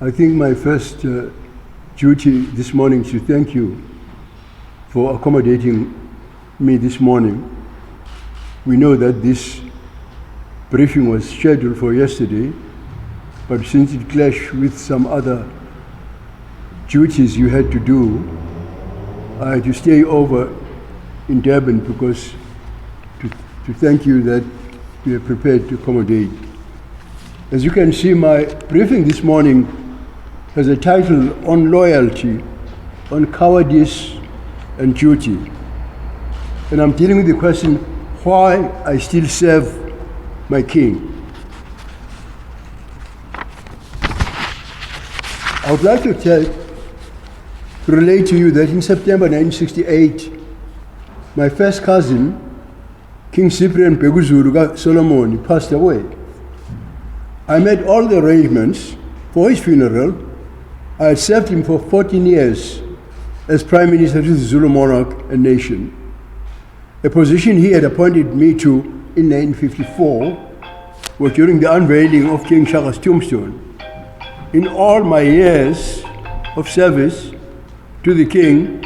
I think my first duty this morning is to thank you for accommodating me this morning. We know that this briefing was scheduled for yesterday, but since it clashed with some other duties you had to do, I had to stay over in Durban because to thank you that you are prepared to accommodate. As you can see, my briefing this morning has a title on loyalty, on cowardice and duty. And I'm dealing with the question why I still serve my king. I would like to relate to you that in September 1968, my first cousin, King Cyprian Mangosuthu Solomon, passed away. I made all the arrangements for his funeral. I had served him for 14 years as Prime Minister to the Zulu monarch and nation, a position he had appointed me to in 1954, was during the unveiling of King Shaka's tombstone. In all my years of service to the king,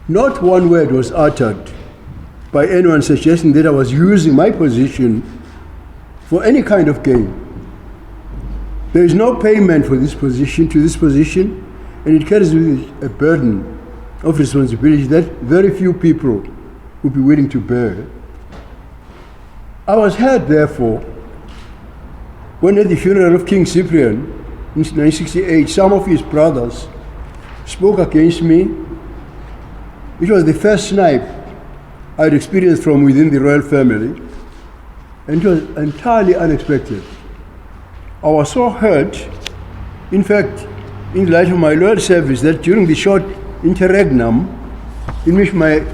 not one word was uttered by anyone suggesting that I was using my position for any kind of gain. There is no payment for this position, and it carries with it a burden of responsibility that very few people would be willing to bear. I was hurt, therefore, when at the funeral of King Cyprian in 1968, some of his brothers spoke against me. It was the first snipe I had experienced from within the royal family, and it was entirely unexpected. I was so hurt, in fact, in light of my loyal service, that during the short interregnum in which my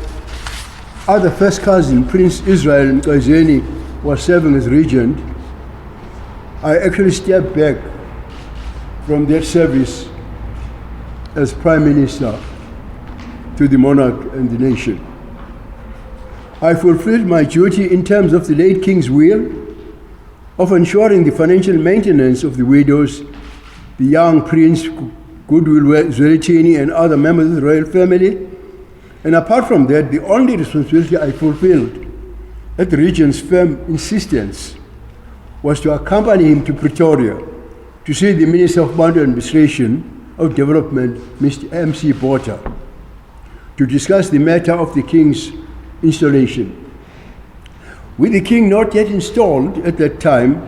other first cousin, Prince Israel Mqazeni, was serving as regent, I actually stepped back from that service as Prime Minister to the monarch and the nation. I fulfilled my duty in terms of the late King's will of ensuring the financial maintenance of the widows, the young Prince Goodwill Zwelithini and other members of the royal family. And apart from that, the only responsibility I fulfilled at the regent's firm insistence was to accompany him to Pretoria to see the Minister of Boundary Administration of Development, Mr. M.C. Botha, to discuss the matter of the King's installation. With the king not yet installed at that time,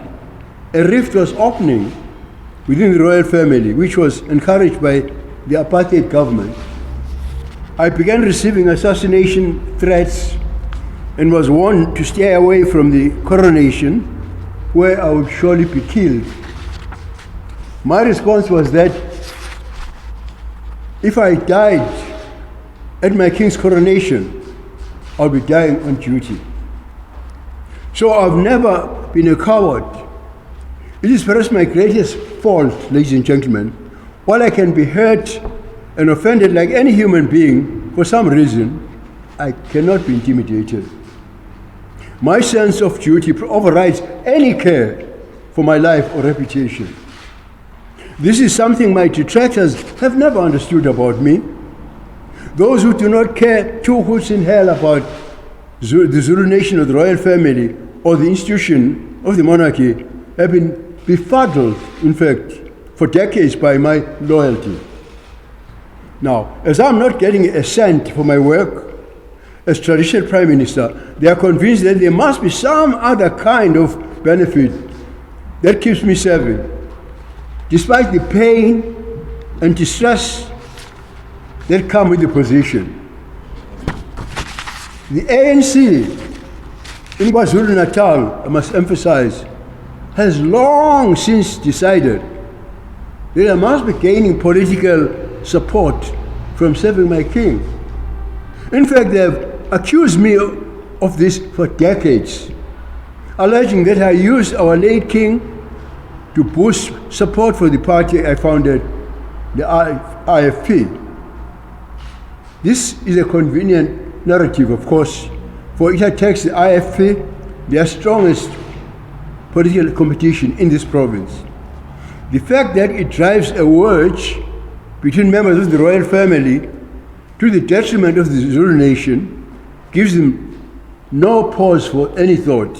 a rift was opening within the royal family, which was encouraged by the apartheid government. I began receiving assassination threats and was warned to stay away from the coronation, where I would surely be killed. My response was that if I died at my king's coronation, I'll be dying on duty. So I've never been a coward. It is perhaps my greatest fault, ladies and gentlemen. While I can be hurt and offended like any human being for some reason, I cannot be intimidated. My sense of duty overrides any care for my life or reputation. This is something my detractors have never understood about me. Those who do not care two hoots in hell about the Zulu nation or the royal family or the institution of the monarchy have been befuddled, in fact, for decades by my loyalty. Now, as I'm not getting a cent for my work as traditional Prime Minister, they are convinced that there must be some other kind of benefit that keeps me serving, despite the pain and distress that come with the position. The ANC in KwaZulu-Natal, I must emphasize, has long since decided that I must be gaining political support from serving my king. In fact, they have accused me of this for decades, alleging that I used our late king to boost support for the party I founded, the IFP. This is a convenient narrative, of course, for it attacks the IFP, their strongest political competition in this province. The fact that it drives a wedge between members of the royal family to the detriment of the Zulu nation gives them no pause for any thought.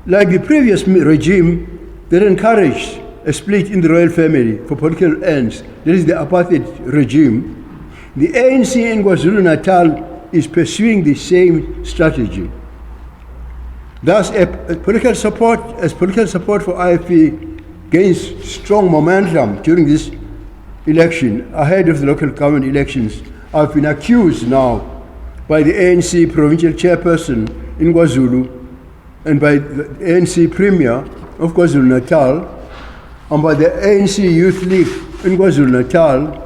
Like the previous regime that encouraged a split in the royal family for political ends, that is the apartheid regime, the ANC in KwaZulu-Natal is pursuing the same strategy. Thus, political support for IFP gains strong momentum during this election, ahead of the local government elections. I've been accused now by the ANC provincial chairperson in KwaZulu and by the ANC Premier of KwaZulu-Natal and by the ANC Youth League in KwaZulu-Natal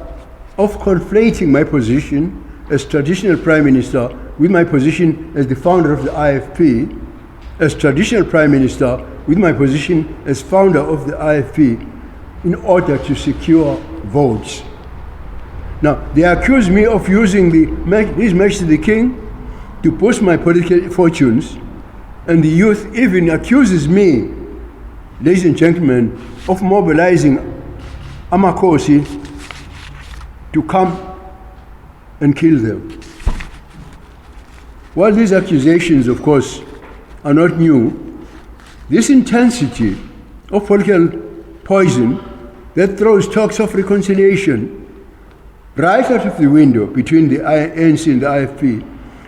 of conflating my position as traditional Prime Minister with my position as the founder of the IFP, as traditional Prime Minister with my position as founder of the IFP in order to secure votes. Now, they accuse me of using His Majesty the King to boost my political fortunes, and the youth even accuses me, ladies and gentlemen, of mobilizing Amakosi to come and kill them. While these accusations, of course, are not new, this intensity of political poison that throws talks of reconciliation right out of the window between the ANC and the IFP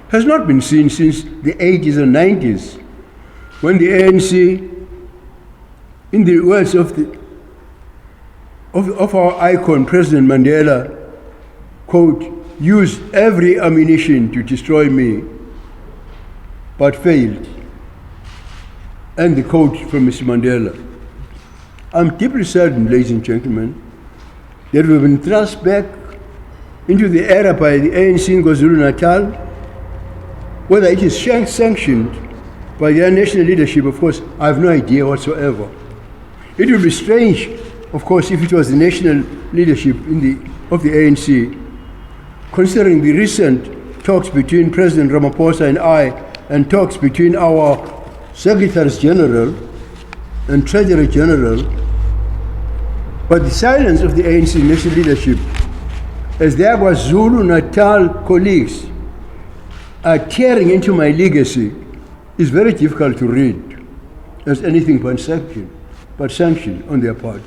has not been seen since the 80s and 90s, when the ANC, in the words of our icon, President Mandela, quote, used every ammunition to destroy me, but failed. And the quote from Mr. Mandela. I'm deeply saddened, ladies and gentlemen, that we've been thrust back into the era by the ANC in KwaZulu-Natal, whether it is sanctioned by their national leadership. Of course, I have no idea whatsoever. It would be strange, of course, if it was the national leadership of the ANC, considering the recent talks between President Ramaphosa and I, and talks between our Secretaries General and Treasury General, but the silence of the ANC national leadership, as their KwaZulu-Natal colleagues are tearing into my legacy, is very difficult to read as anything but sanction on their part.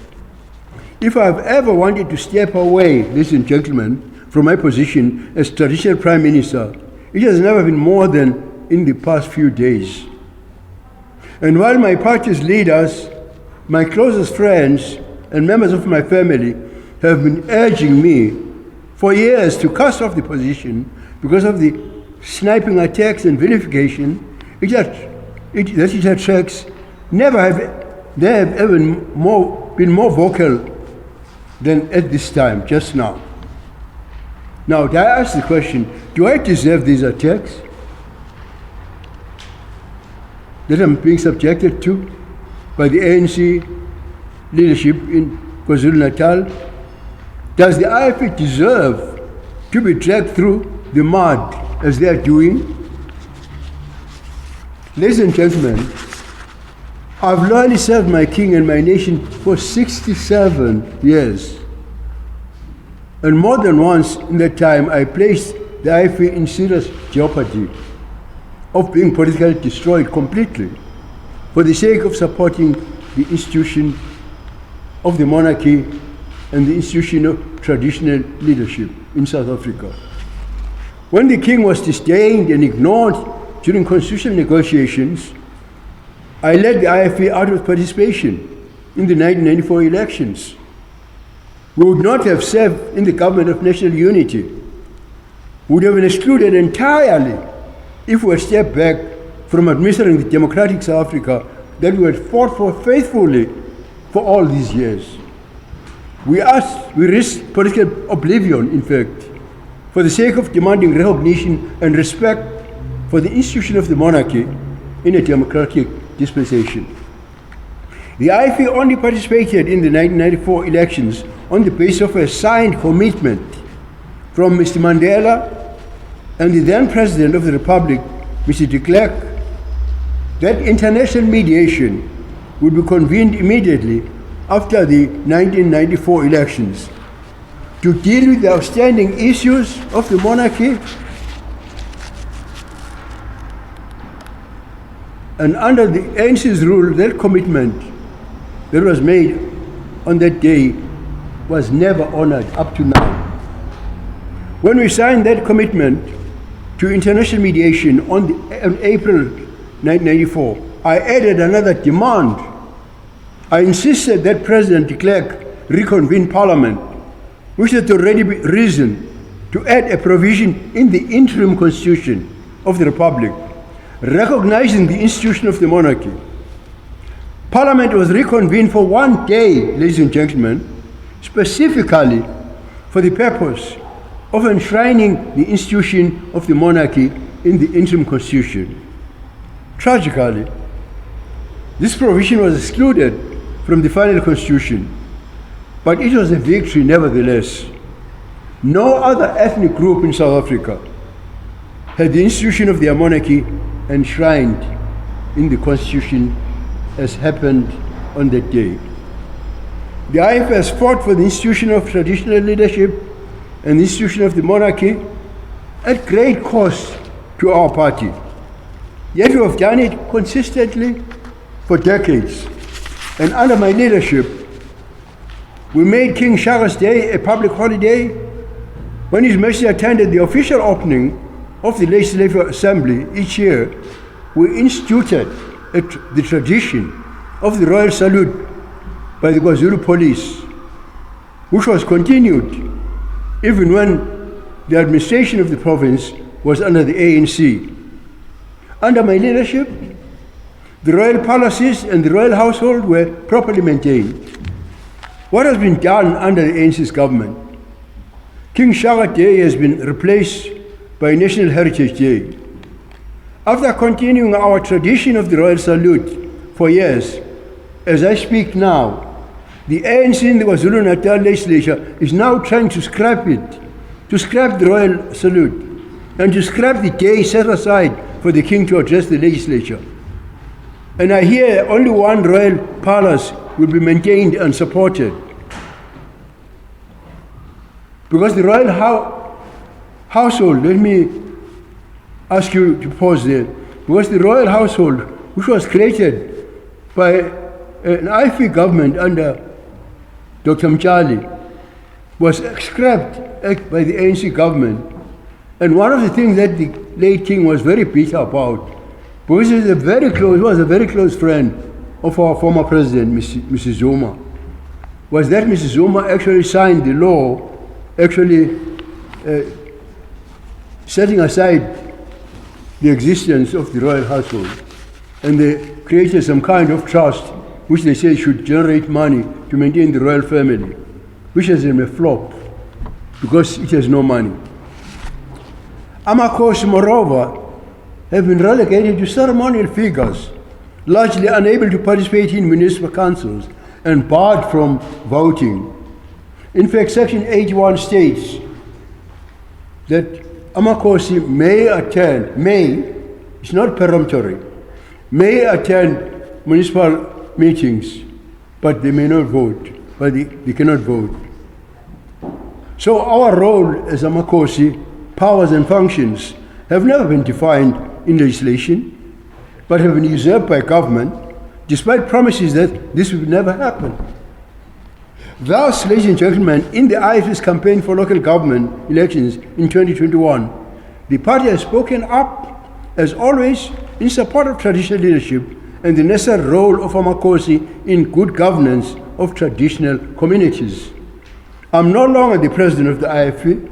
If I've ever wanted to step away, ladies and gentlemen, from my position as traditional Prime Minister, it has never been more than in the past few days. And while my party's leaders, my closest friends, and members of my family have been urging me for years to cast off the position because of the sniping attacks and vilification that it attracts, they have ever been more vocal than at this time, just now. Now, I ask the question, do I deserve these attacks that I'm being subjected to by the ANC leadership in KwaZulu-Natal? Does the IFP deserve to be dragged through the mud as they are doing? Ladies and gentlemen, I've loyally served my king and my nation for 67 years. And more than once in that time, I placed the IFP in serious jeopardy of being politically destroyed completely for the sake of supporting the institution of the monarchy and the institution of traditional leadership in South Africa. When the king was disdained and ignored during constitutional negotiations, I led the IFP out of participation in the 1994 elections. We would not have served in the government of national unity. We would have been excluded entirely if we had stepped back from administering the democratic South Africa that we had fought for faithfully for all these years. We risked political oblivion, in fact, for the sake of demanding recognition and respect for the institution of the monarchy in a democratic dispensation. The IFP only participated in the 1994 elections on the basis of a signed commitment from Mr. Mandela and the then President of the Republic, Mr. de Klerk, that international mediation would be convened immediately after the 1994 elections to deal with the outstanding issues of the monarchy, and under the ANC's rule, that commitment that was made on that day was never honored up to now. When we signed that commitment to international mediation on April 1994, I added another demand. I insisted that President de Klerk reconvene Parliament, which had already risen, to add a provision in the interim constitution of the Republic, recognizing the institution of the monarchy. Parliament was reconvened for 1 day, ladies and gentlemen, specifically for the purpose of enshrining the institution of the monarchy in the interim constitution. Tragically, this provision was excluded from the final constitution, but it was a victory nevertheless. No other ethnic group in South Africa had the institution of their monarchy enshrined in the constitution as happened on that day. The IF has fought for the institution of traditional leadership and the institution of the monarchy at great cost to our party. Yet we have done it consistently for decades. And under my leadership, we made King Shaga's Day a public holiday. When His Majesty attended the official opening of the Legislative Assembly each year, we instituted the tradition of the Royal Salute by the KwaZulu Police, which was continued even when the administration of the province was under the ANC. Under my leadership, the royal palaces and the royal household were properly maintained. What has been done under the ANC's government? King Shaka Day has been replaced by National Heritage Day. After continuing our tradition of the royal salute for years, as I speak now, the ANC in the KwaZulu-Natal legislature is now trying to scrap it, to scrap the royal salute, and to scrap the day set aside for the king to address the legislature. And I hear only one royal palace will be maintained and supported. Because the royal household, let me ask you to pause there, because the royal household, which was created by an IFE government under Dr. Mchali, was scrapped by the ANC government. And one of the things that the late king was very bitter about, because he was a very close friend of our former president, Mrs. Zuma, was that Mrs. Zuma actually signed the law, actually setting aside the existence of the royal household. And they created some kind of trust, which they say should generate money to maintain the royal family, which has been a flop, because it has no money. Amakos, moreover, have been relegated to ceremonial figures, largely unable to participate in municipal councils and barred from voting. In fact, Section 81 states that Amakosi may attend, it's not peremptory, may attend municipal meetings, but they may not vote, but they cannot vote. So our role as Amakosi, powers and functions, have never been defined in legislation, but have been usurped by government, despite promises that this would never happen. Thus, ladies and gentlemen, in the IF's campaign for local government elections in 2021, the party has spoken up, as always, in support of traditional leadership and the necessary role of Amakosi in good governance of traditional communities. I'm no longer the president of the IFE,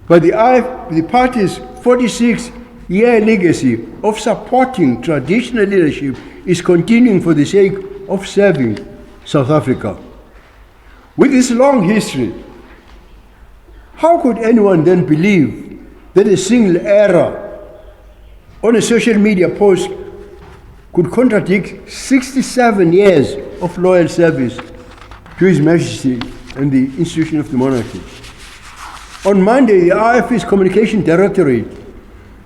but the party's 46-year legacy of supporting traditional leadership is continuing for the sake of serving South Africa. With this long history, how could anyone then believe that a single error on a social media post could contradict 67 years of loyal service to His Majesty and the institution of the monarchy? On Monday, the IF's Communication Directorate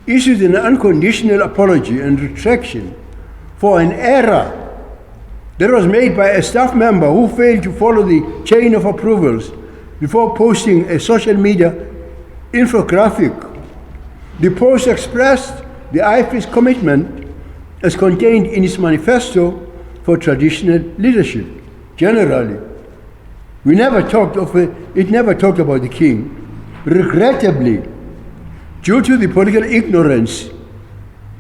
issued an unconditional apology and retraction for an error that was made by a staff member who failed to follow the chain of approvals before posting a social media infographic. The post expressed the IFP's commitment as contained in its manifesto for traditional leadership. Generally, it never talked about the king. Regrettably, due to the political ignorance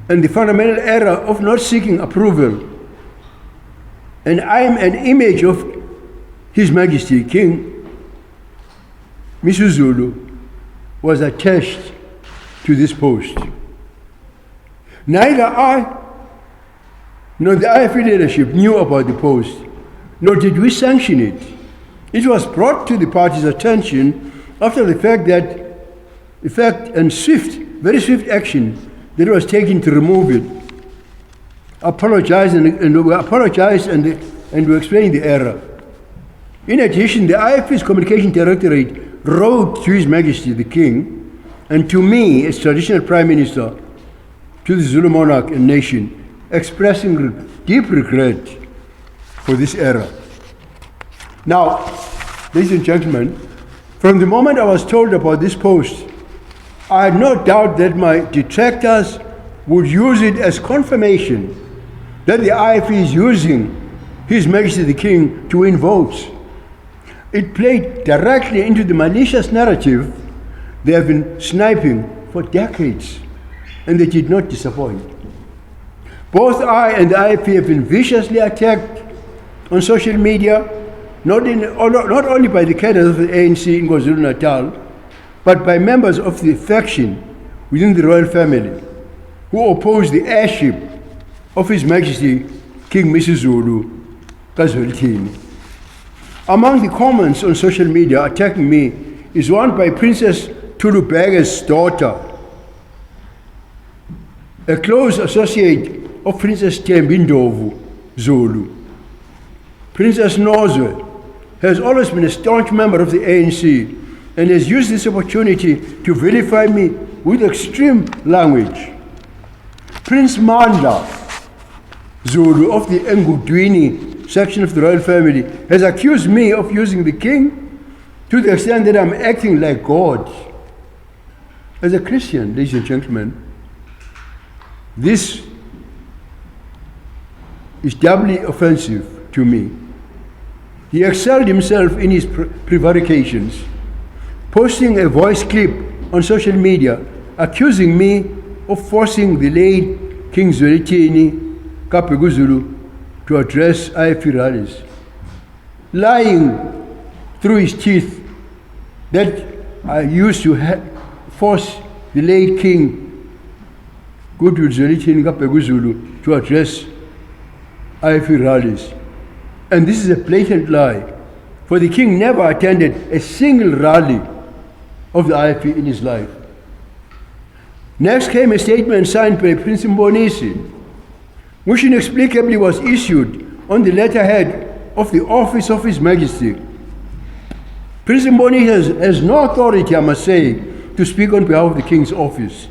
and the fundamental error of not seeking approval, and I am an image of His Majesty King Mangosuthu was attached to this post. Neither I nor the IFP leadership knew about the post, nor did we sanction it. It was brought to the party's attention after the fact and very swift action that was taken to remove it. We apologized and we explained the error. In addition, the IFP's Communication Directorate wrote to His Majesty the King and to me as Traditional Prime Minister to the Zulu monarch and nation, expressing deep regret for this error. Now, ladies and gentlemen, from the moment I was told about this post, I had no doubt that my detractors would use it as confirmation that the IFP is using His Majesty the King to win votes. It played directly into the malicious narrative they have been sniping for decades, and they did not disappoint. Both I and the IFP have been viciously attacked on social media, not only by the cadres of the ANC in KwaZulu-Natal, but by members of the faction within the royal family who oppose the heirship of His Majesty King Mangosuthu kaZwelithini. Among the comments on social media attacking me is one by Princess Thulubege's daughter, a close associate of Princess Thembi Zulu. Princess Nozwe has always been a staunch member of the ANC and has used this opportunity to vilify me with extreme language. Prince Mandla Zulu of the Engudwini section of the royal family has accused me of using the king to the extent that I'm acting like God. As a Christian, ladies and gentlemen, this is doubly offensive to me. He excelled himself in his prevarications, posting a voice clip on social media accusing me of forcing the late King Zwelithini kaBhekuzulu to address IFP rallies, lying through his teeth that I used to force the late King Goodwill Zwelithini kaBhekuzulu to address IFP rallies. And this is a blatant lie, for the king never attended a single rally of the IFP in his life. Next came a statement signed by Prince Mbonisi, which inexplicably was issued on the letterhead of the office of His Majesty. Prince Mbonisi has no authority, I must say, to speak on behalf of the king's office.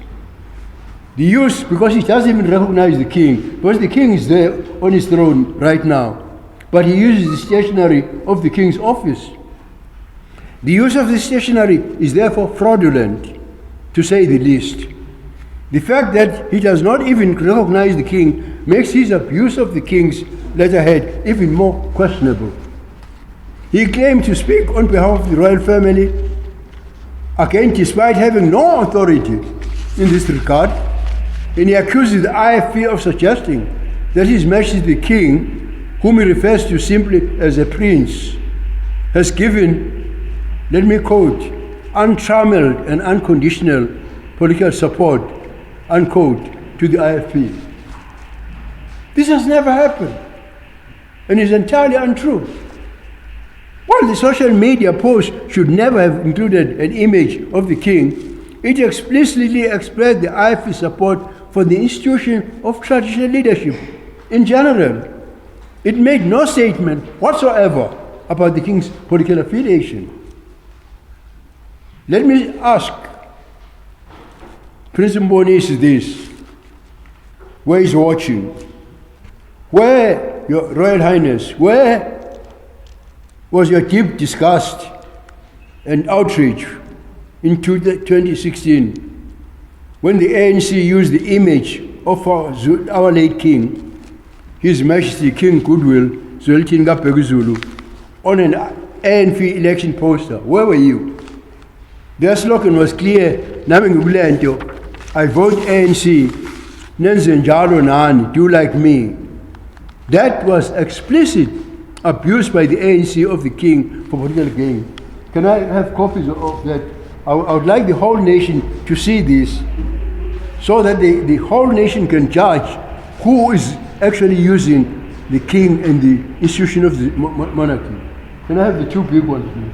Because he doesn't even recognize the king, because the king is there on his throne right now, but he uses the stationery of the king's office. The use of the stationery is therefore fraudulent, to say the least. The fact that he does not even recognize the king makes his abuse of the king's letterhead even more questionable. He claimed to speak on behalf of the royal family, again despite having no authority in this regard, and he accuses the IFP of suggesting that His Majesty the King, whom he refers to simply as a prince, has given, let me quote, untrammeled and unconditional political support, unquote, to the IFP. This has never happened and is entirely untrue. While the social media post should never have included an image of the king, it explicitly expressed the IFP support for the institution of traditional leadership in general. It made no statement whatsoever about the king's political affiliation. Let me ask Prince Mbonisi this, where he's watching, where Your Royal Highness, where was your deep disgust and outrage in 2016 when the ANC used the image of our late King, His Majesty King Goodwill Zwelithini kaBhekuzulu, on an ANC election poster? Where were you? Their slogan was clear, nami ngikule, I vote ANC, nenze njalo nani, do like me. That was explicit abuse by the ANC of the King for political gain. Can I have copies of that? I would like the whole nation to see this, so that the whole nation can judge who is actually using the King and the institution of the monarchy. Can I have the two big ones, please?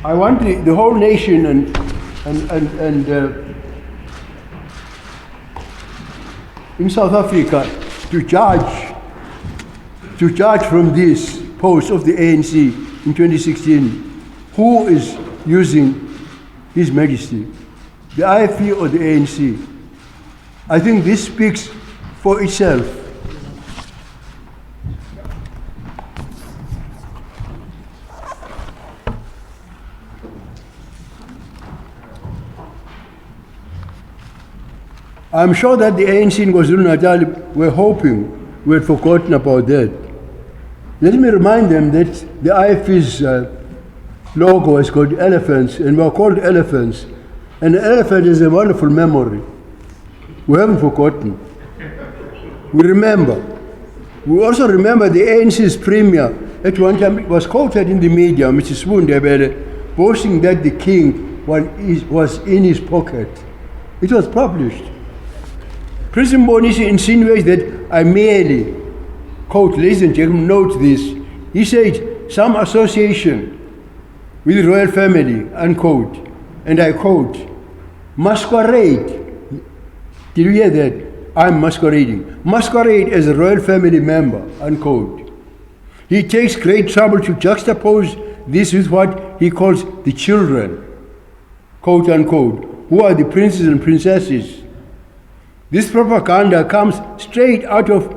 I want the whole nation and in South Africa to judge from this post of the ANC in 2016 who is using His Majesty, the IFP or the ANC. I think this speaks for itself. I'm sure that the ANC in KwaZulu-Natal were hoping we had forgotten about that. Let me remind them that the IFP's logo has got elephants, and we are called elephants. And an elephant is a wonderful memory. We haven't forgotten. We remember. We also remember the ANC's premier at one time was quoted in the media, Mr. Swundebele, boasting that the king was in his pocket. It was published. President Mbonisi insinuates that I merely, quote, ladies and gentlemen, note this. He said, some association with the royal family, unquote, and I quote, masquerade. Did you hear that? I'm masquerading. Masquerade as a royal family member, unquote. He takes great trouble to juxtapose this with what he calls the children, quote unquote, who are the princes and princesses. This propaganda comes straight out of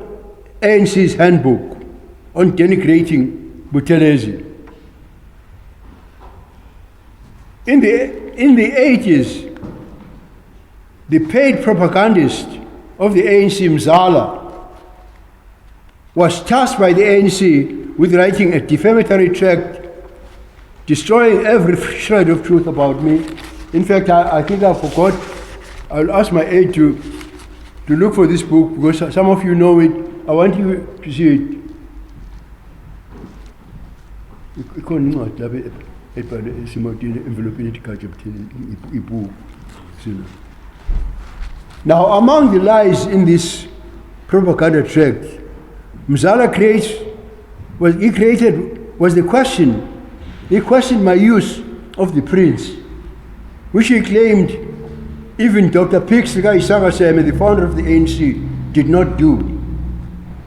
ANC's handbook on denigrating Buthelezi. In the 80s, the paid propagandist of the ANC, Mzala, was tasked by the ANC with writing a defamatory tract, destroying every shred of truth about me. In fact, I think I forgot. I'll ask my aide to look for this book, because some of you know it. I want you to see it. Now, among the lies in this propaganda tract, Mzala was the question. He questioned my use of the prince, which he claimed even Dr. Piksika Isagaseme, the founder of the ANC, did not do.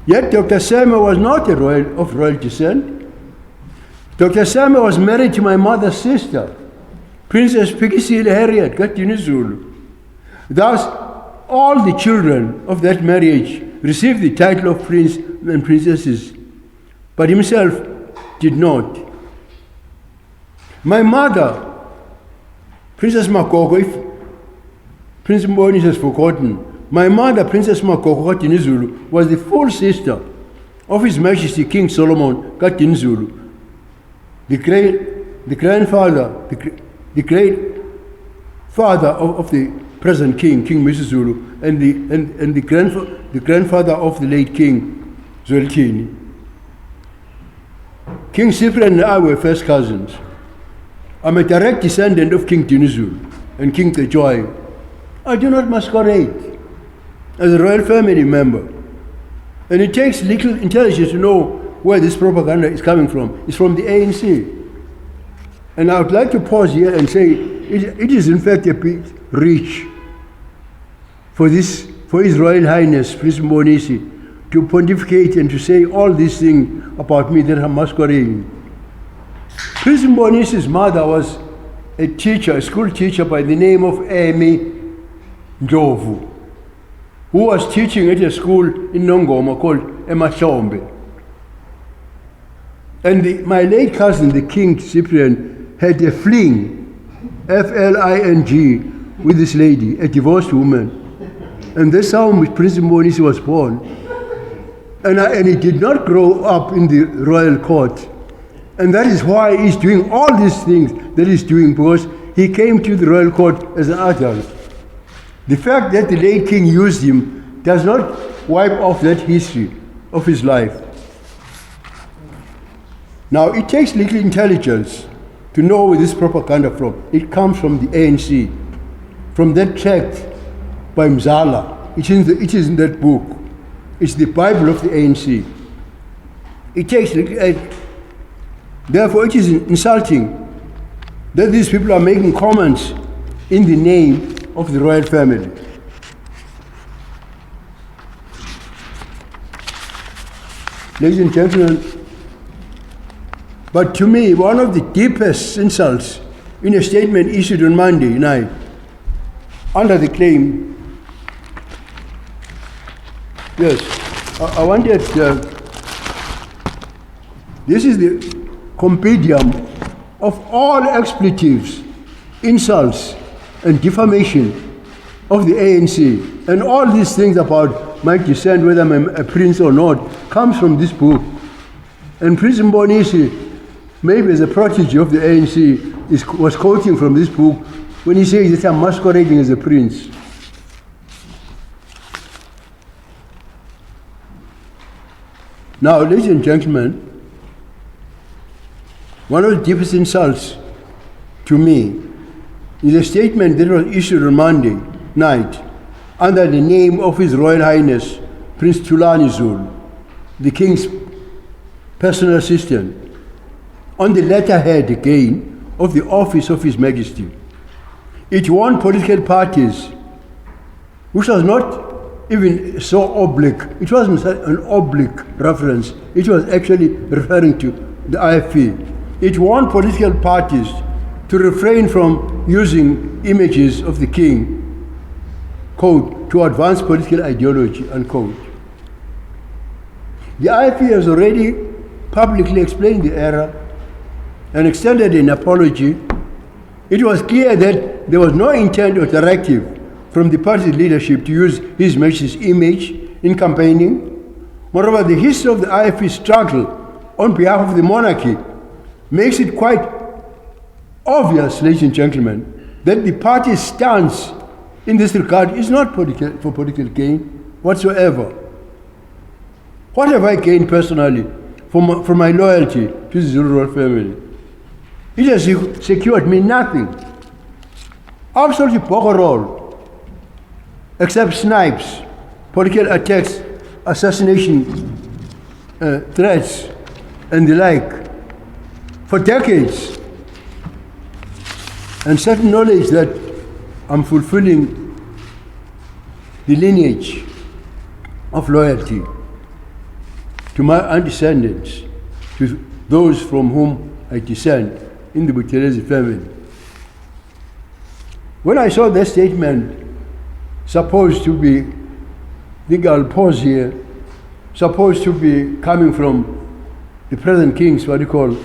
Yet Dr. Seme was not of royal descent. Dr. Seme was married to my mother's sister, Princess Pikisile Harriet Katinizulu. Thus, all the children of that marriage received the title of prince and princesses, but himself did not. My mother, Princess Makoko, if Prince Mbonisi has forgotten, my mother, Princess Makoko Katinizulu, was the full sister of His Majesty King Solomon Katinizulu, the great father of the present king, King Mangosuthu, and the grandfather of the late King Zwelithini. King Cyprian and I were first cousins. I'm a direct descendant of King Dinizulu and King Tejoy. I do not masquerade as a royal family member. And it takes little intelligence to know where this propaganda is coming from. It's from the ANC. And I would like to pause here and say it is in fact a bit rich for His Royal Highness Prince Mbonisi to pontificate and to say all these things about me that I'm masquerading. Prince Mbonisi's mother was a teacher, a school teacher by the name of Amy Ndlovu, who was teaching at a school in Nongoma called Emahlombe. And my late cousin, the King Cyprian, had a fling, F-L-I-N-G, with this lady, a divorced woman. And that's how Prince Mbonisi was born. And he did not grow up in the royal court. And that is why he's doing all these things that he's doing, because he came to the royal court as an adult. The fact that the late king used him does not wipe off that history of his life. Now, it takes little intelligence to know where this propaganda from. It comes from the ANC, from that tract by Mzala. It is in that book. It's the Bible of the ANC. It takes little. Therefore, it is insulting that these people are making comments in the name of the royal family. Ladies and gentlemen, but to me, one of the deepest insults in a statement issued on Monday night, under the claim, yes, I wanted, this is the compendium of all expletives, insults, and defamation of the ANC. And all these things about my descent, whether I'm a prince or not, comes from this book. And Prince Mbonisi, maybe as a protege of the ANC, was quoting from this book when he says that I'm masquerading as a prince. Now, ladies and gentlemen, one of the deepest insults to me is a statement that was issued on Monday night under the name of His Royal Highness Prince Thulani Zulu, the King's personal assistant, on the letterhead again of the office of His Majesty. It warned political parties, which was not even so oblique. It wasn't an oblique reference. It was actually referring to the IFP. It warned political parties to refrain from using images of the king, quote, to advance political ideology, unquote. The IFP has already publicly explained the error and extended an apology. It was clear that there was no intent or directive from the party's leadership to use His Majesty's image in campaigning. Moreover, the history of the IFP struggle on behalf of the monarchy makes it quite obvious, ladies and gentlemen, that the party's stance in this regard is not for political gain whatsoever. What have I gained personally from my loyalty to the Zulu royal family? It has secured me nothing. Absolutely pokorol, except snipes, political attacks, assassination threats, and the like, for decades. And certain knowledge that I'm fulfilling the lineage of loyalty to my descendants, to those from whom I descend in the Buthelezi family. When I saw that statement, supposed to be, I think I'll pause here, supposed to be coming from the present king's, what you call,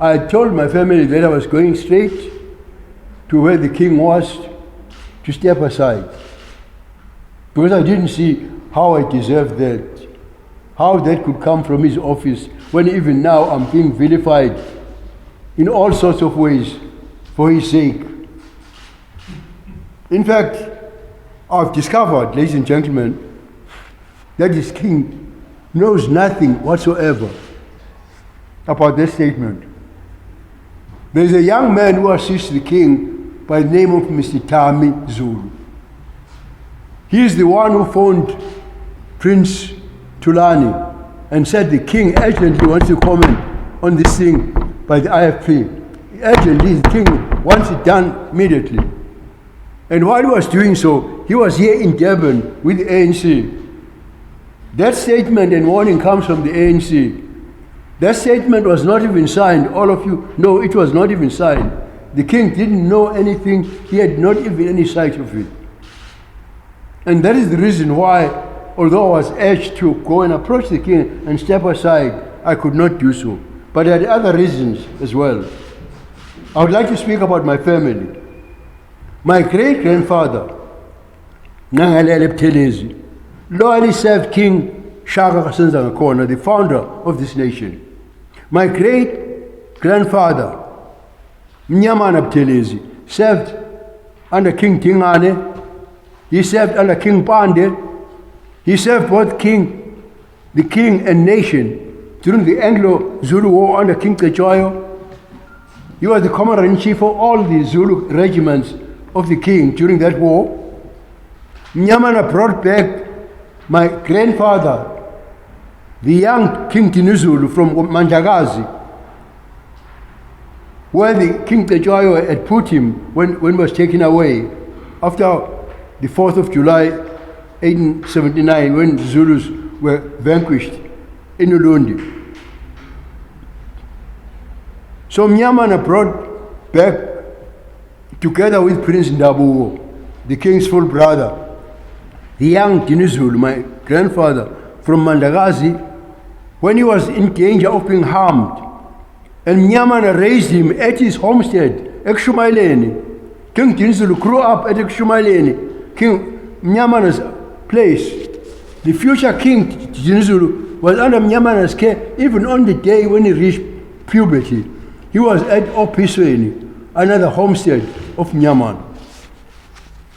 I told my family that I was going straight to where the king was to step aside, because I didn't see how I deserved that, how that could come from his office, when even now I'm being vilified in all sorts of ways for his sake. In fact, I've discovered, ladies and gentlemen, that this king knows nothing whatsoever about this statement. There's a young man who assists the king by the name of Mr. Tami Zulu. He is the one who phoned Prince Thulani and said the king urgently wants to comment on this thing by the IFP. Urgently, the king wants it done immediately. And while he was doing so, he was here in Durban with the ANC. That statement and warning comes from the ANC. That statement was not even signed. All of you know it was not even signed. The king didn't know anything. He had not even any sight of it. And that is the reason why, although I was urged to go and approach the king and step aside, I could not do so. But I had other reasons as well. I would like to speak about my family. My great-grandfather, Nangalele Buthelezi, loyally served King Shaka Kasenza, the founder of this nation. My great-grandfather, Mnyamana Buthelezi, served under King Tingane. He served under King Pande. He served both the king and nation during the Anglo-Zulu War under King Techoyo. He was the commander-in-chief of all the Zulu regiments of the king during that war. Mnyamana brought back my grandfather, the young King Tinuzulu from Manjagazi, where the King Techoyo had put him when he was taken away after the 4th of July, 1879, when the Zulus were vanquished in Ulundi. So Mnyamana brought back, together with Prince Ndabuwo, the king's full brother, the young Dinizulu, my grandfather, from Mandagazi, when he was in danger of being harmed. And Mnyamana raised him at his homestead, Ekshumaileni. King Dinizulu grew up at Ekshumaileni, King Mnyamana's place. The future King Dinizulu was under Mnyamana's care even on the day when he reached puberty. He was at Opisweni, another homestead of Mnyamana.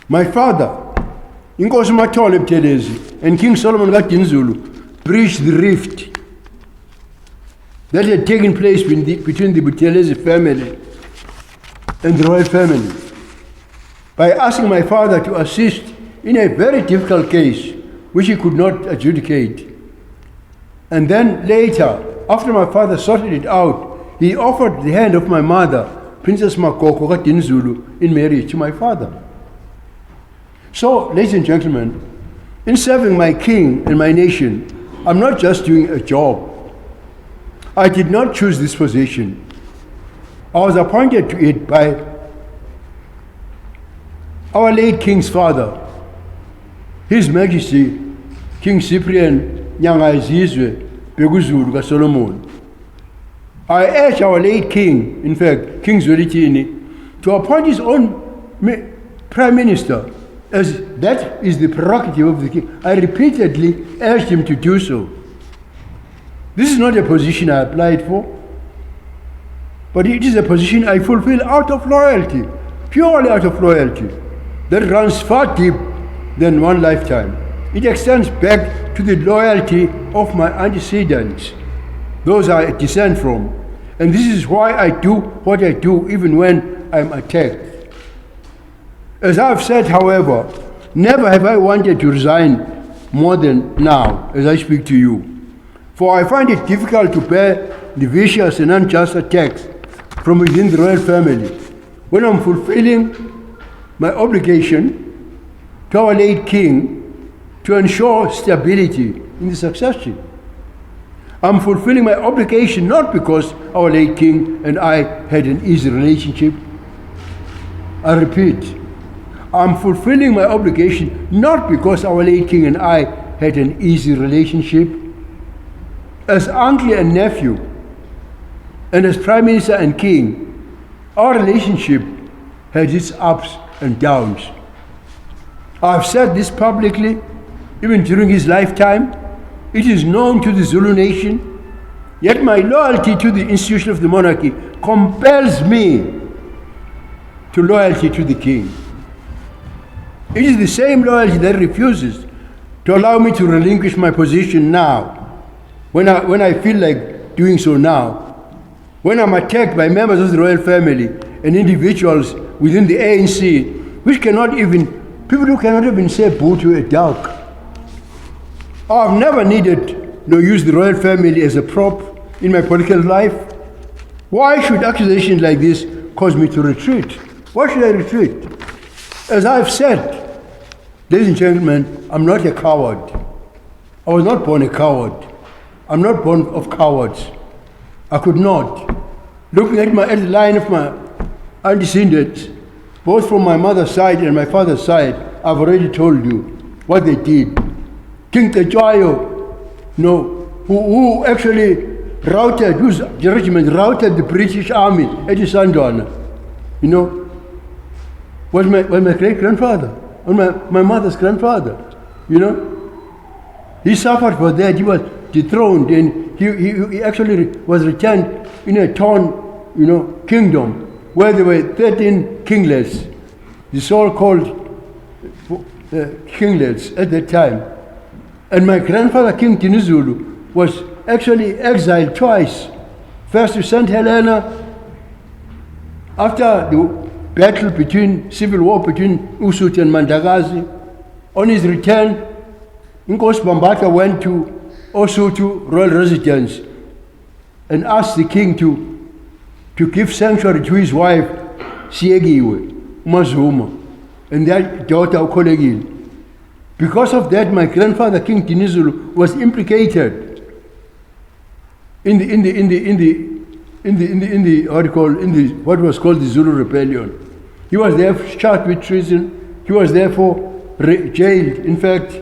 My father, Inkosi Mathole Buthelezi, and King Solomon Dinizulu bridged the rift that had taken place between the Buthelezi family and the royal family by asking my father to assist in a very difficult case which he could not adjudicate. And then later, after my father sorted it out, he offered the hand of my mother, Princess Makoko Dinizulu, in marriage to my father. So, ladies and gentlemen, in serving my king and my nation, I'm not just doing a job. I did not choose this position. I was appointed to it by our late king's father, His Majesty King Cyprian Nyangazizwe Beguzulu Solomon. I urge our late king, in fact, King Zwelithini, to appoint his own prime minister, as that is the prerogative of the king. I repeatedly urged him to do so. This is not a position I applied for, but it is a position I fulfill out of loyalty, purely out of loyalty, that runs far deep than one lifetime. It extends back to the loyalty of my antecedents, those I descend from. And this is why I do what I do even when I'm attacked. As I've said, however, never have I wanted to resign more than now as I speak to you. For I find it difficult to bear the vicious and unjust attacks from within the royal family when I'm fulfilling my obligation to our late king to ensure stability in the succession. I'm fulfilling my obligation not because our late king and I had an easy relationship. I repeat, I'm fulfilling my obligation not because our late king and I had an easy relationship. As uncle and nephew, and as prime minister and king, our relationship had its ups and downs. I've said this publicly, even during his lifetime. It is known to the Zulu nation, yet my loyalty to the institution of the monarchy compels me to loyalty to the king. It is the same loyalty that refuses to allow me to relinquish my position now, when I feel like doing so now, when I'm attacked by members of the royal family and individuals within the ANC, people who cannot even say boo to a dog. I've never needed nor used the royal family as a prop in my political life. Why should accusations like this cause me to retreat? Why should I retreat? As I've said, ladies and gentlemen, I'm not a coward. I was not born a coward. I'm not born of cowards. I could not. Looking at the line of antecedents, both from my mother's side and my father's side. I've already told you what they did. King Tetuayo, who actually routed, whose regiment routed the British Army at Isandwana, was my great-grandfather, or my mother's grandfather, He suffered for that. He was dethroned, and he actually was returned in a torn, kingdom, where there were 13 kinglets, the so-called kinglets at that time. And my grandfather, King Dinizulu, was actually exiled twice. First to St. Helena, after the civil war between Usuthu and Mandagazi. On his return, Nkosi Bambata went to Osuthu royal residence and asked the king to give sanctuary to his wife, Siegiwe, Mazuma, and their daughter, Okolegile. Because of that, my grandfather, King Dinizulu, was implicated in what was called the Zulu Rebellion. He was there charged with treason. He was therefore jailed, in fact,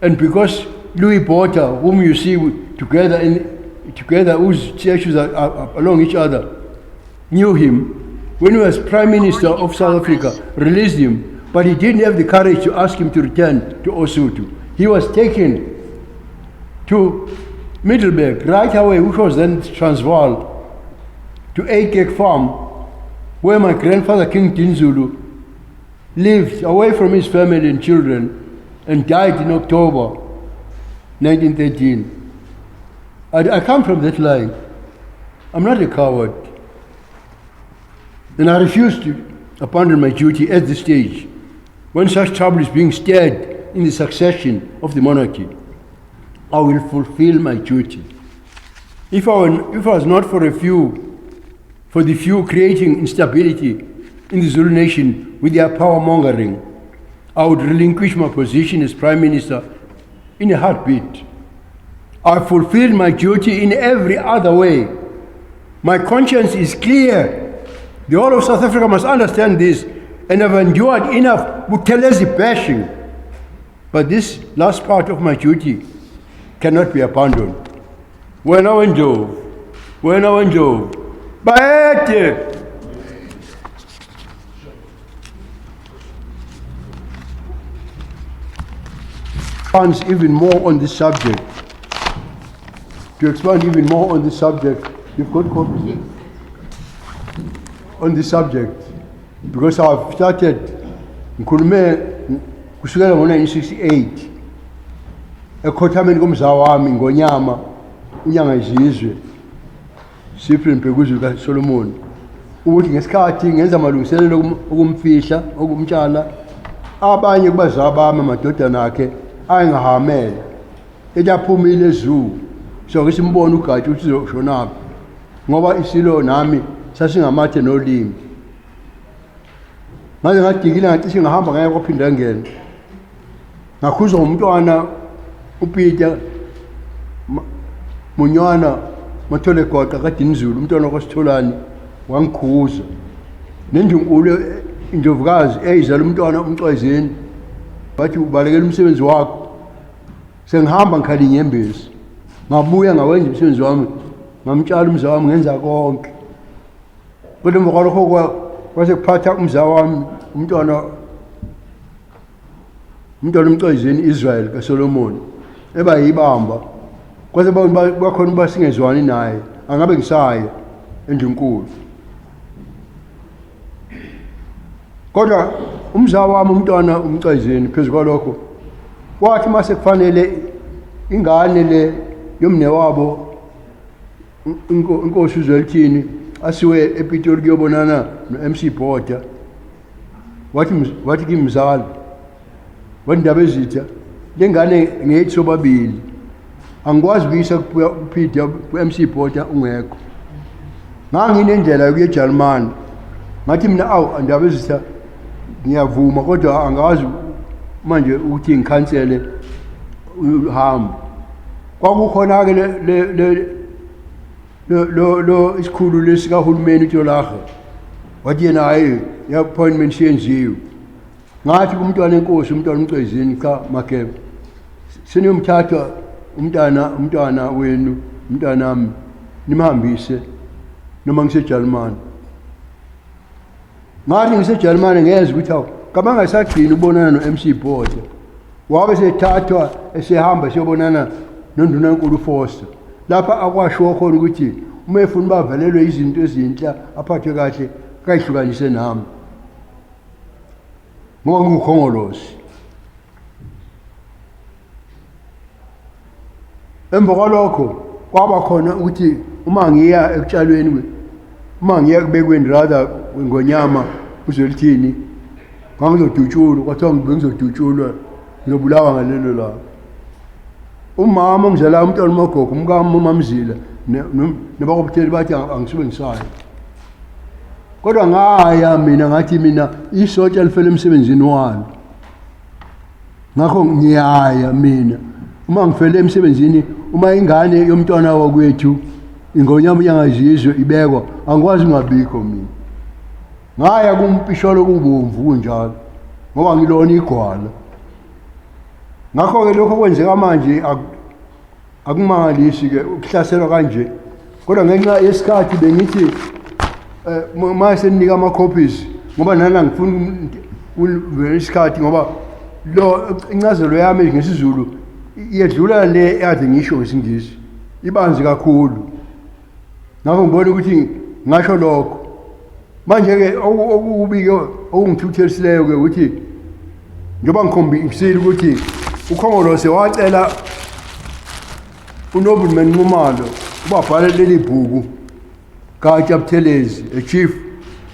and because Louis Botha, whom you see together, whose statues are along each other, knew him, when he was Prime Minister of South Africa, released him, but he didn't have the courage to ask him to return to Osuthu. He was taken to Middelburg right away, which was then Transvaal, to Eikek Farm, where my grandfather, King Dinizulu, lived away from his family and children, and died in October 1913. I come from that line. I'm not a coward. And I refuse to abandon my duty at this stage, when such trouble is being stirred in the succession of the monarchy. I will fulfill my duty. If I was not for the few creating instability in the Zulu nation with their power mongering, I would relinquish my position as Prime Minister in a heartbeat. I fulfill my duty in every other way. My conscience is clear. The whole of South Africa must understand this, and I've endured enough Buthelezi bashing. But this last part of my duty cannot be abandoned. Wena wenjov. Baete. Even more on this subject. To expand even more on this subject, you've got copies on this subject, because I've started ngikhulume kusukela ngo-1968 ekhothameni komzawa wami ngonyama unyanga izizwe Cyprian Bhekuzulu kaSolomon, ukuthi ngesikhathi ngenza amalungiselelo okumfihla okumtshala abanye kubazawa bami amadodana akhe ayengahamele etaphumile ezulu, so ke simbona uGatsha ukuthi uzoshonaphi, ngoba isilo nami sasingamathe nolimi. Ngaze ngadikile ngacishe ngahamba ngaya kwaphinda ngena, ngakhuzwa ngumntwana uPeter Munywana Mathole Goqa kaDinizulu, umntwana kwaSitholani, wangikhuza nendunkulu indlovukazi eyizala umntwana umcwayizeni, bathi ubalekela umsebenzi wakho. Sengihamba ngikhala inyembezi, ngabuya ngawenza umsebenzi wami, ngamtshala umzawa wami, ngenza konke. Kodwa emva kwalokho kwase kuphatha umzawa wami umntwana umcwayizeni Israel kaSolomon eba yibamba, kwase bakhona basingezwani naye, angabe ngisaya endunkulu. Kodwa umzawa wami umntwana umcwayizeni phezu kwalokho wathi mase kufanele ingane le yomnewabo inkosi uZwelithini asiwe ePitori kuyobonana no-MC Botha, wathi kimzali wendaba ezitha le ngane ngethi sobabili, angikwazi ukuyisa kuPeter ku-MC Botha ungekho. Nganginendlela yokuya eJalimani, ngathi mina andaba ezitha ngiyavuma, kodwa angazi manje ukuthi ngikhansele uhambo. Kwakukhona-ke lo isikhulu lesikahulumeni uTolaga wathi yena hayi i-appointment yenziwe ngathi kumntwana enkosi umntwana umcezini cha Makebe seniyomthatha umntwana wenu umntanami nimhambise noma ngiseJalimane ngathi ngiseJalimane ngeze ukuthi awu kabanga esagcina ubonana no-MC Botha wabe sethathwa esehamba siyobonana nonduna enkulu Foster lapha akwasho khona ukuthi uma efuna bavalelwe izinto ezinhla aphathwe kahle kayihlukanise nami ngoba ngikhongolosi emva kwalokho kwaba khona ukuthi uma ngiya ekutshalweni uma ngiya kubekweni rather ngonyama uzolithini ngangizodutshulwa kwathiwa ngizodutshulwa ngizobulawa ngalelo la umama ngizala umntwana uMagogo umkamamzila nebakobutheli bathi angisuke ngisayo kodwa ngaya mina ngathi mina isotsha lifele emsebenzini walo ngakho ngiyaya mina uma ngifele emsebenzini uma ingane yomntwana wakwethu ingonyama yangazizwe ibekwa angikwazi ngabikho mina ngaya kumpisholo kubomvu kunjalo ngoba ngilona igwala ngakho ke lokho kwenzeka manje akumangalisi ke ukuhlaselwa kanje kodwa ngenxa yesikhathi bengithi mase ninika ama copies ngoba nana ngifuna isikhathi ngoba lo incazelo yami ngesizulu iyedlula le yathi ngisho ngesingisi ibanzi kakhulu ngakho ngibona ukuthi ngasho lokho manje ke okubike okungithuthelisileyo ke ukuthi njoba ngikhombisile ukuthi ukhongolose wacela uNobleman Nxumalo ubabhale leli bhuku kaTya Buthelezi a chief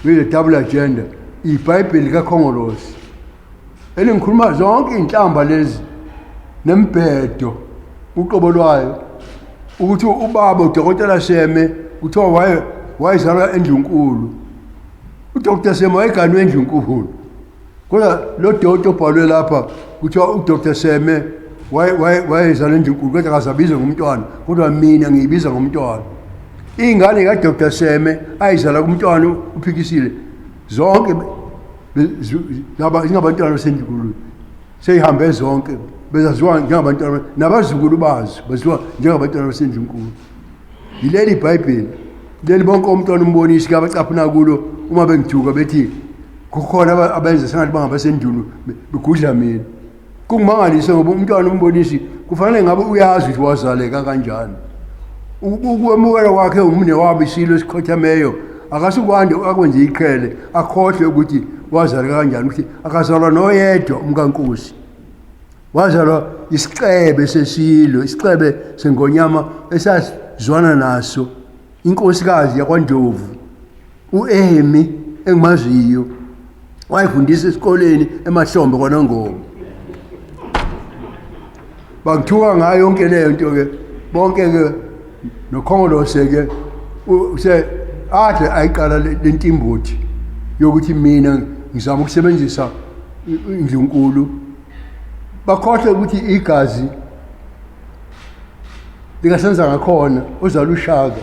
with a double agenda iBhayibheli kaKhongolose elingikhuluma zonke inhlamba lezi nembhedo uqobo lwayo ukuthi ubaba uDokotela Seme kuthiwa wayezalwa eNdlunkulu uDr Seme wayeganwe eNdlunkulu kodwa lo dodo obhalwe lapha kuthiwa uDr Seme wayezalwa eNdlunkulu kodwa akazabizwa ngomntwana kodwa mina ngiyibiza ngomntwana ingane kaDr Seme ayizala kumntwana uphikisile zonke zingabantwana baseNdlunkulu seyihambe zonke bezaziwa njengabantwana nabazukulu bazo baziwa njengabantwana baseNdlunkulu yileli iBhayibheli leli bonke umntwana umbonisi kabacaphuna kulo uma bengithuka bethi kukhona abenza sengathi bangabasendulo begudla mina kungimangalise ngoba umntwana umbonisi kufanele ngabe uyazi ukuthi wazaleka kanjani ukwemukela kwakhe umne wabo isilo esikhothameyo akasukwande akwenze iqhele akhohle ukuthi wazaleka kanjani ukuthi akazalwa noyedwa umkaNkosi wazalwa isicebe sesilo isicebe sengonyama esazwana naso inkosikazi yakwaNdlovu uEmi engimaziyo wayifundisa esikoleni emahlombe kwaNongoma bangithuka ngayo yonke leyo nto ke bonke ke noKhongolose ke use athi ayiqala lentimbuthi yokuthi mina ngizama ukusebenzisa iNdlunkulu bakhohle ukuthi igazi likasenza ngakhona uzala uShaka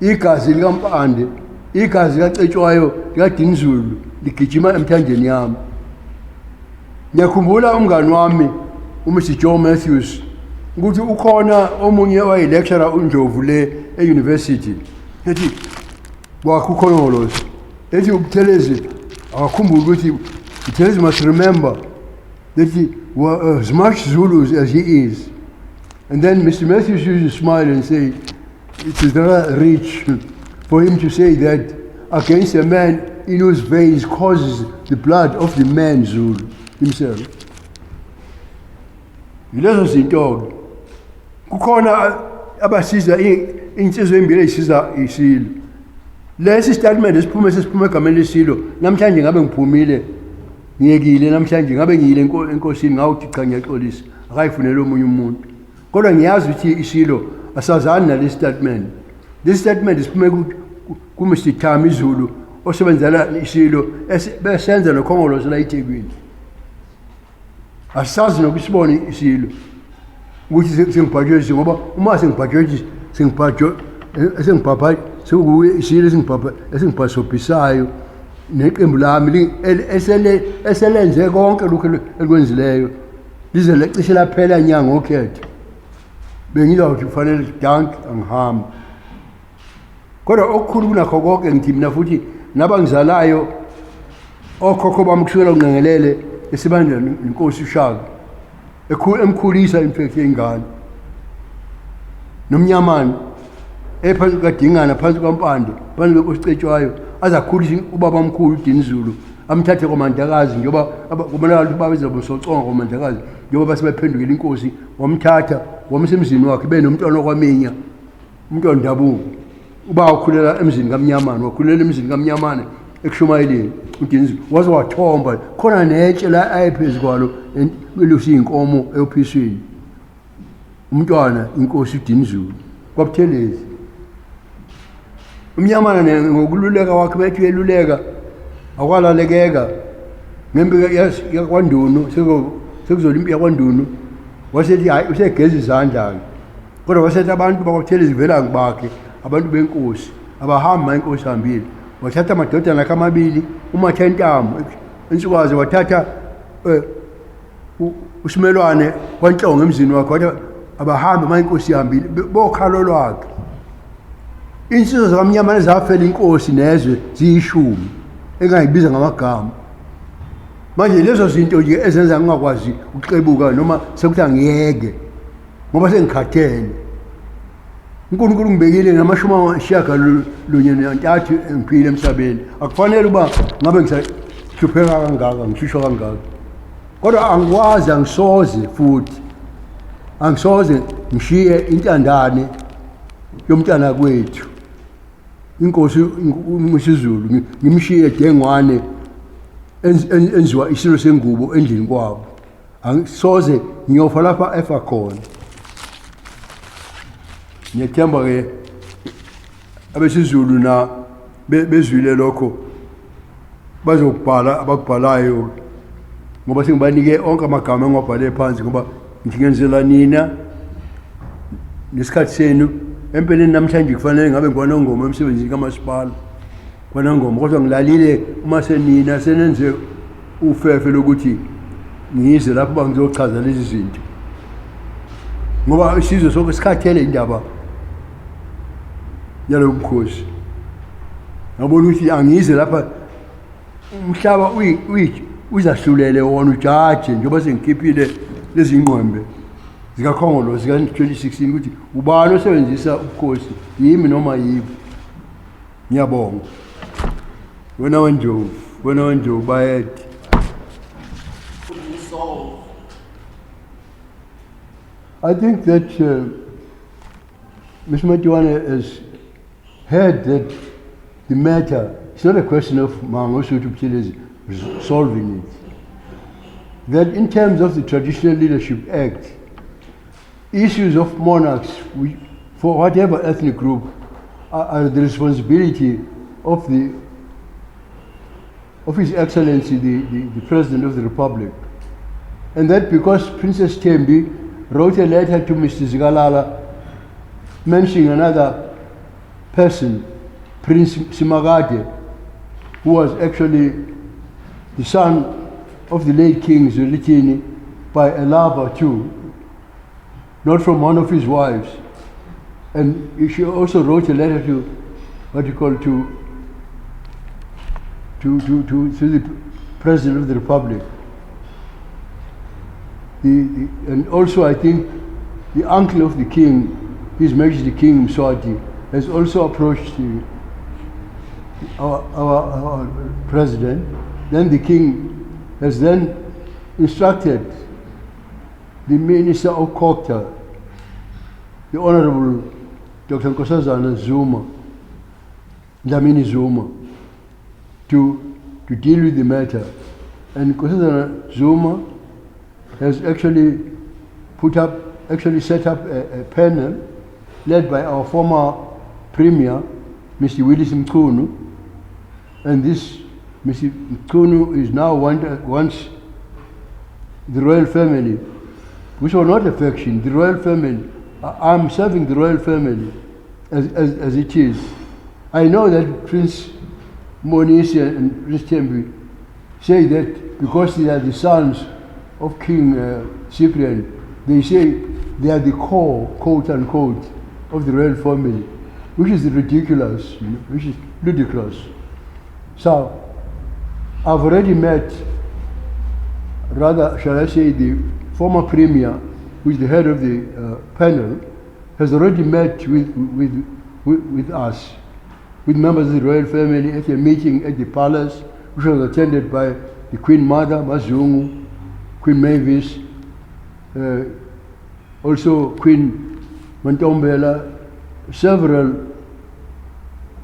igazi likaMpande igazi likaCetshwayo likaDinizulu ligijima emthanjeni yami ngiyakhumbula umngani wami uMr Joe Matthews ukuthi ukhona omunye wayelecturer uNdlovu le euniversity ethi wakuKhongolose ethi uButhelezi akakhumbula ukuthi Buthelezi must remember that he was as much Zulus as he is. And then Mr. Matthews used to smile and say, it is rather rich for him to say that against a man in whose veins causes the blood of the man Zulu himself. Yilezo zinto kukhona abasiza insizwe embili ezisiza isilo. Lesi statement esiphume egameni lesilo namhlanje ngabe ngiphumile ngiyekile namhlanje ngabe ngiyile enkosini ngawuthi cha ngiyaxolisa akayifunela omunye umuntu kodwa ngiyazi ukuthi isilo asazani nale statement. This statement isiphume ku Mr. Thami Zulu osebenzela isilo besenza noKhongolose la eThekwini. Asazi nokusibona isilo ukuthi sengibhajwe ngoba uma sengibhajwe sekukuye isilo esingibhasobhisayo neqembu lami eselenze konke lokhu elikwenzileyo lize lecishe laphela inyanga ngokhetho bengizawuthi kufanele dank angihamba kodwa okukhulu kunakho konke ngithi mina futhi nabangizalayo okhokho bami kusukela unqengelele esibandla nenkosi uShaka emkhulisa infect yengane nomnyamani ephansi kadingana phansi kwampande phansi kwenkosi Cetshwayo azakhulisa ubaba omkhulu uDinizulu amthathe komandakazi njengoba kubonakala ukuthi ubaba ezobusoconga komandakazi njengoba basebephendukela inkosi wamthatha wamsemzini wakhe benomntwana okwaminya umntwana ndabuko uba ukhulela emzini kaMnyamane wakhulela emzini kaMnyamane ekushumayeleni uDinizulu waze wathomba khona netshe la ayiphezulu kwalo elusi inkomo eyophisweni umntwana inkosi uDinizulu kwaButhelezi uMnyamane ngokululeka wakhe bethi uyeluleka akwalalekeka ngempike yakwaNdunu sekuzolimpiya kwaNdunu wasethi hayi usegeza izandla kodwa wasethi abantu bakwaButhelezi vela ngibakhe abantu benkosi abahamba inkosi hambile wathatha amadodana akhe amabili uMathentamo insukwazi wathatha uSimelwane kwaNhlongo emzini wakhe wathi abahamba uma inkosi ihambile bokhalo lwakhe insizwa zakaMnyamane zafela inkosi nezwe ziyishumi engayibiza ngamagama manje lezo zinto nje ezenza ngingakwazi ukuxebuka noma sekuthi angiyeke ngoba sengikhathele uNkulunkulu ngibekile namashumayishagalolunye nantathu ngiphile emhlabeni akufanele uba ngabe ngisahlupheka kangaka ngishishwa kangaka kodwa angikwazi angisoze futhi angisoze ngishiye intandane yomntana kwethu inkosi uMisuzulu ngimshiye Dengwane enziwa isilo sengubo endlini kwabo angisoze ngiyofa lapha efa khona ngiyethemba ke abesizulu na bezwile lokho bazokubhala abakubhalayo ngoba sengibanike onke amagama engiwabhale phansi ngoba ngingenzela nina nesikhathi senu empeleni namhlanje kufanele ngabe ngikwanongoma emsebenzini kamasipala kwanongoma kodwa ngilalile uma senina senenze ufefe lokuthi ngize lapho bangizochaza lezi zinto ngoba isizwe sonke sikhathele indaba yalo mkhosi ngabona ukuthi angize lapha umhlaba uzahlulele wona ujaje njengoba sengikhiphile lezi ngqwembe zikakhongolo zika 2016 ukuthi ubani osebenzisa ubukhosi yimi noma yibo ngiyabonga wena wenjovu bayethi I think that Mr. Matiwane has heard that the matter, it's not a question of Mangosuthu Buthelezi solving it. That in terms of the Traditional Leadership Act, issues of monarchs, for whatever ethnic group, are the responsibility of His Excellency, the President of the Republic. And that because Princess Thembi wrote a letter to Mr. Zikalala mentioning another person, Prince Simagade, who was actually the son of the late King Zwelithini by a lover too, not from one of his wives. And she also wrote a letter to, to the President of the Republic. And also I think the uncle of the king, His Majesty King Mswati, has also approached our president. Then the king has then instructed the Minister of Culture, the Honorable Dr. Nkosazana Zuma, Dlamini Zuma, to deal with the matter. And Nkosazana Zuma has actually set up a panel led by our former Premier, Mr. Willis Mkhunu, and this Mr. Mkhunu is now wants the royal family, which are not a faction, the royal family. I'm serving the royal family as it is, I know that Prince Monisi and Prince Tembi say that because they are the sons of King Cyprian, they say they are the core, quote unquote, of the royal family, which is ridiculous, which is ludicrous. So, I've already met, rather, shall I say, the former premier, who is the head of the panel, has already met with us, with members of the royal family at a meeting at the palace, which was attended by the Queen Mother, Mazungu, Queen Mavis, also Queen Mantombela, several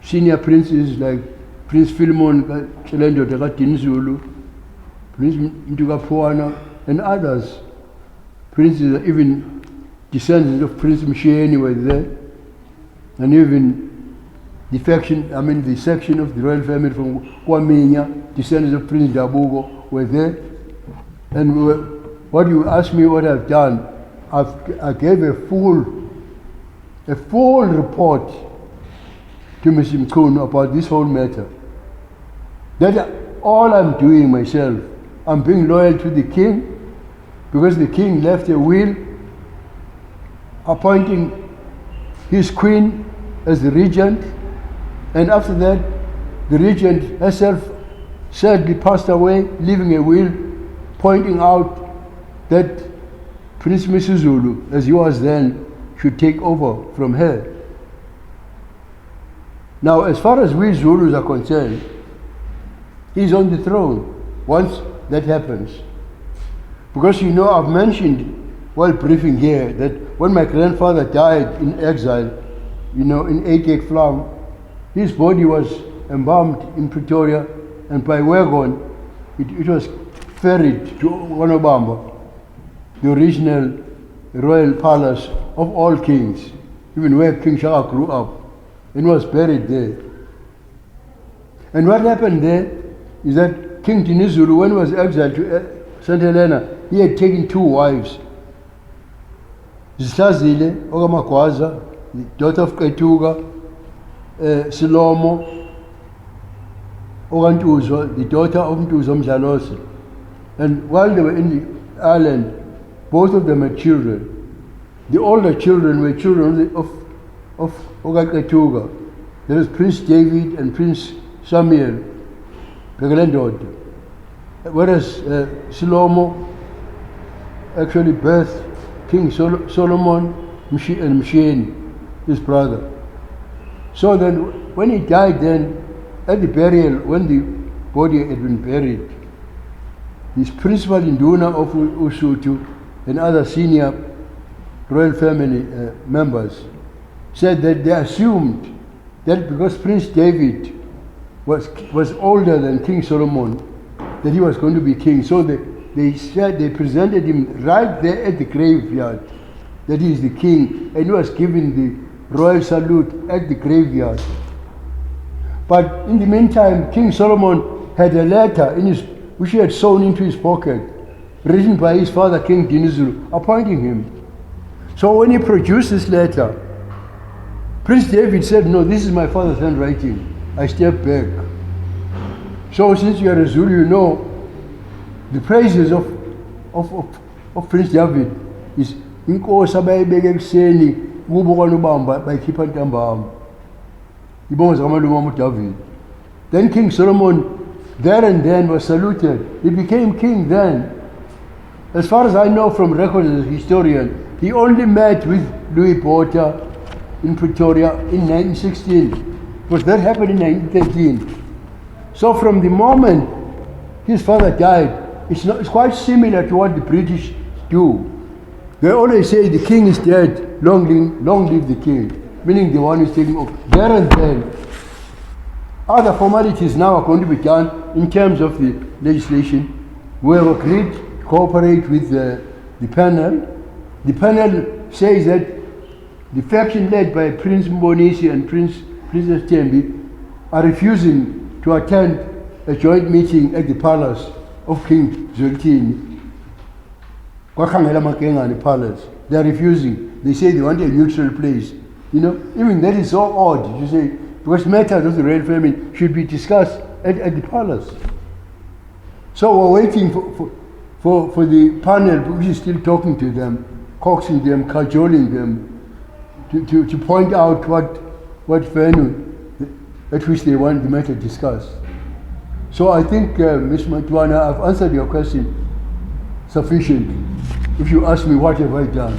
senior princes like Prince Philemon Chelendo Dinzulu, Prince Mtukapuana, and others. Princes, even descendants of Prince Mshieni were there, and even the section of the royal family from Kwaminya, descendants of Prince Dabugo, were there. And what you asked me what I've done, I gave a full report to Mr. Mkunu about this whole matter. That all I'm doing myself, I'm being loyal to the king, because the king left a will appointing his queen as the regent, and after that, the regent herself sadly passed away, leaving a will pointing out that Prince Misuzulu, as he was then, should take over from her. Now, as far as we Zulus are concerned, he's on the throne once that happens. Because I've mentioned while briefing here that when my grandfather died in exile, in Ekek Flam, his body was embalmed in Pretoria, and by wagon it was ferried to Wanobamba, the original royal palace of all kings, even where King Shaka grew up, and was buried there. And what happened there is that King Dinizulu, when he was exiled to St. Helena, he had taken 2 wives. Zitazile, Ogamakwaza, the daughter of Ketuga, Silomo, Ogantuzo, the daughter of Mtuzo Mzalosi. And while they were in the island, both of them had children. The older children were children of Ogaketuga. There was Prince David and Prince Samuel, the granddaughter. Whereas Silomo actually birthed King Solomon and Mshieni, his brother. So then, when he died then, at the burial, when the body had been buried, his principal Induna of Usuthu and other senior royal family members said that they assumed that because Prince David was older than King Solomon, that he was going to be king. So they said they presented him right there at the graveyard, that he is the king, and he was given the royal salute at the graveyard. But in the meantime, King Solomon had a letter which he had sewn into his pocket, written by his father, King Dinizulu, appointing him. So when he produced this letter, Prince David said, "No, this is my father's handwriting." I stepped back. So since you are a Zulu, you know the praises of Prince David is inkosi abayibeke ekuseni kubo kwanobamba bayikhipha ntambama. Ibonga zamalume David. Then King Solomon there and then was saluted. He became king then. As far as I know from records as a historian, he only met with Louis Botha in Pretoria in 1916, because that happened in 1913. So from the moment his father died, it's quite similar to what the British do. They always say the king is dead, long live the king, meaning the one who's taking over. There and then, other formalities now are going to be done in terms of the legislation. We have agreed to cooperate with the panel. The panel says that the faction led by Prince Mbonisi and Princess Tembi are refusing to attend a joint meeting at the palace of King Zwelithini. Kwakhangela Makengane Palace. They are refusing. They say they want a neutral place. Even that is so odd. You say because matters of the royal family should be discussed at the palace. So we're waiting for the panel, which is still talking to them, coaxing them, cajoling them, to point out what venue at which they want the matter discussed. So I think, Ms. Matwana, I've answered your question sufficiently. If you ask me what have I done.